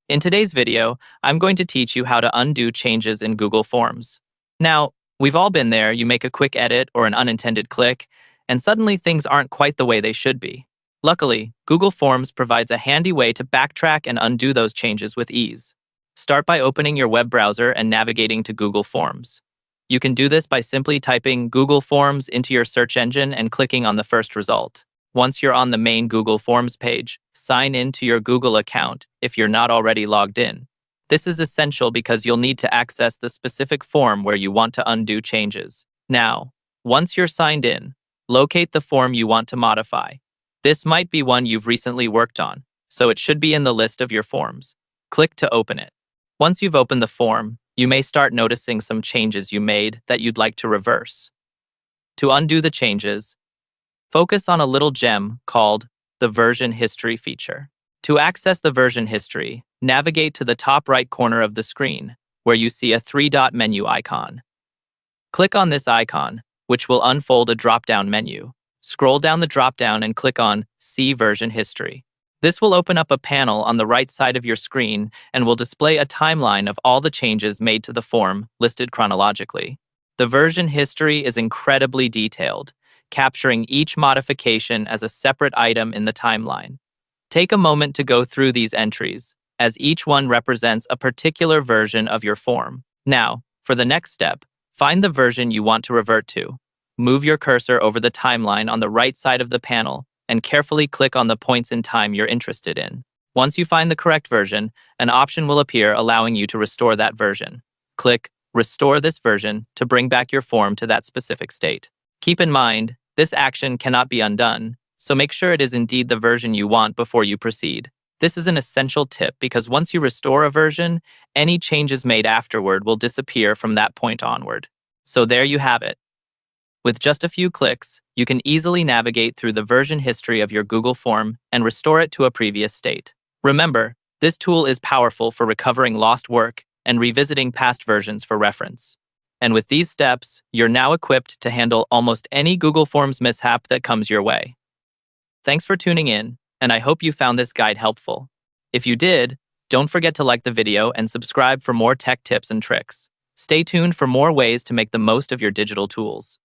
In today's video, I'm going to teach you how to undo changes in Google Forms. Now, we've all been there. You make a quick edit or an unintended click, and suddenly things aren't quite the way they should be. Luckily, Google Forms provides a handy way to backtrack and undo those changes with ease. Start by opening your web browser and navigating to Google Forms. You can do this by simply typing Google Forms into your search engine and clicking on the first result. Once you're on the main Google Forms page, sign in to your Google account if you're not already logged in. This is essential because you'll need to access the specific form where you want to undo changes. Now, once you're signed in, locate the form you want to modify. This might be one you've recently worked on, so it should be in the list of your forms. Click to open it. Once you've opened the form, you may start noticing some changes you made that you'd like to reverse. To undo the changes, focus on a little gem called the version history feature. To access the version history, navigate to the top right corner of the screen, where you see a three-dot menu icon. Click on this icon, which will unfold a drop-down menu. Scroll down the drop-down and click on See Version History. This will open up a panel on the right side of your screen and will display a timeline of all the changes made to the form, listed chronologically. The version history is incredibly detailed, capturing each modification as a separate item in the timeline. Take a moment to go through these entries, as each one represents a particular version of your form. Now, for the next step, find the version you want to revert to. Move your cursor over the timeline on the right side of the panel and carefully click on the points in time you're interested in. Once you find the correct version, an option will appear allowing you to restore that version. Click Restore this version to bring back your form to that specific state. Keep in mind, this action cannot be undone, so make sure it is indeed the version you want before you proceed. This is an essential tip because once you restore a version, any changes made afterward will disappear from that point onward. So there you have it. With just a few clicks, you can easily navigate through the version history of your Google form and restore it to a previous state. Remember, this tool is powerful for recovering lost work and revisiting past versions for reference. And with these steps, you're now equipped to handle almost any Google Forms mishap that comes your way. Thanks for tuning in, and I hope you found this guide helpful. If you did, don't forget to like the video and subscribe for more tech tips and tricks. Stay tuned for more ways to make the most of your digital tools.